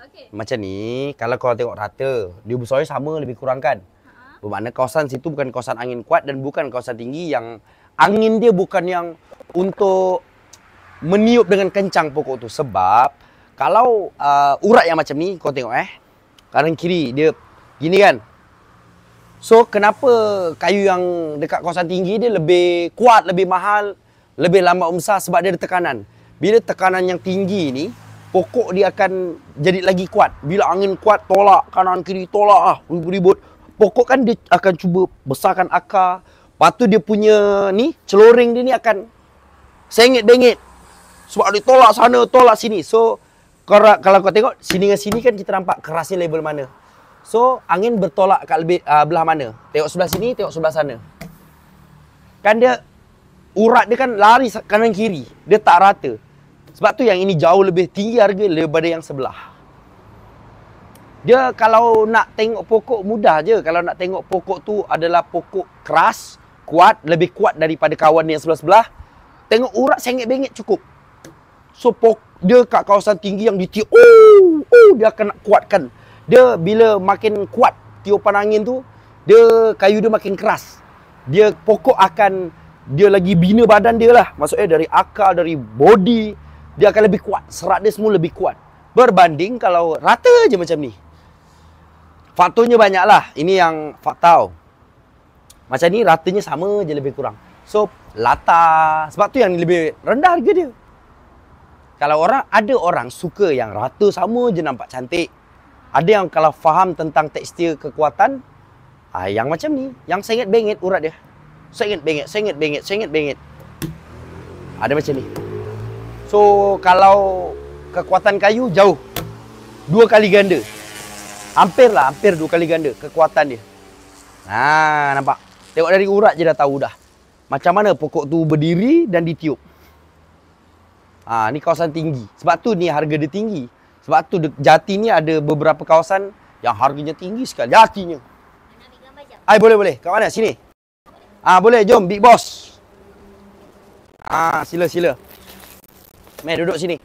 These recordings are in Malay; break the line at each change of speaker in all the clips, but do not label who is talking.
Okay.
Macam ni, kalau kau tengok rata, dia besarnya sama lebih kurang kan? Bermakna kawasan situ bukan kawasan angin kuat dan bukan kawasan tinggi yang angin dia bukan yang untuk meniup dengan kencang pokok tu. Sebab kalau urat yang macam ni, kau tengok kanan kiri dia gini kan. So kenapa kayu yang dekat kawasan tinggi dia lebih kuat, lebih mahal, lebih lambat membesar? Sebab dia ada tekanan. Bila tekanan yang tinggi ni, pokok dia akan jadi lagi kuat. Bila angin kuat, tolak kanan kiri, tolak ribut-ribut. Pokok kan dia akan cuba besarkan akar. Lepas tu dia punya ni, celoring dia ni akan sengit-bengit. Sebab dia tolak sana, tolak sini. So kalau kau tengok sini dengan sini kan kita nampak kerasnya level mana. So angin bertolak kat belah mana? Tengok sebelah sini, tengok sebelah sana. Kan dia urat dia kan lari kanan kiri. Dia tak rata. Sebab tu yang ini jauh lebih tinggi harga daripada yang sebelah. Dia kalau nak tengok pokok mudah je. Kalau nak tengok pokok tu adalah pokok keras, kuat, lebih kuat daripada kawan yang sebelah-sebelah. Tengok urat sengit-bengit cukup. So dia kat kawasan tinggi yang ditiup, dia akan nak kuatkan. Dia bila makin kuat tiupan angin tu, kayu dia makin keras. Dia pokok akan, dia lagi bina badan dia lah. Maksudnya dari akar, dari body, dia akan lebih kuat. Serat dia semua lebih kuat. Berbanding kalau rata je macam ni. Faktornya banyak lah. Ini yang fakta. Macam ni ratanya sama je lebih kurang. So latar, sebab tu yang lebih rendah harga dia. Kalau ada orang suka yang rata sama je nampak cantik. Ada yang kalau faham tentang tekstil kekuatan, yang macam ni, yang sengit-bengit urat dia. Sengit-bengit, sengit-bengit, sengit-bengit. Ada macam ni. So kalau kekuatan kayu jauh 2 kali ganda. Hampir 2 kali ganda kekuatan dia. Nampak? Tengok dari urat je dah tahu dah. Macam mana pokok tu berdiri dan ditiup. Ni kawasan tinggi. Sebab tu ni harga dia tinggi. Sebab tu Jati ni ada beberapa kawasan yang harganya tinggi sekali. Jatinya. Boleh. Kat mana? Sini. Boleh. Jom. Big Boss. Sila. Meh, duduk sini.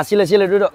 Sila duduk.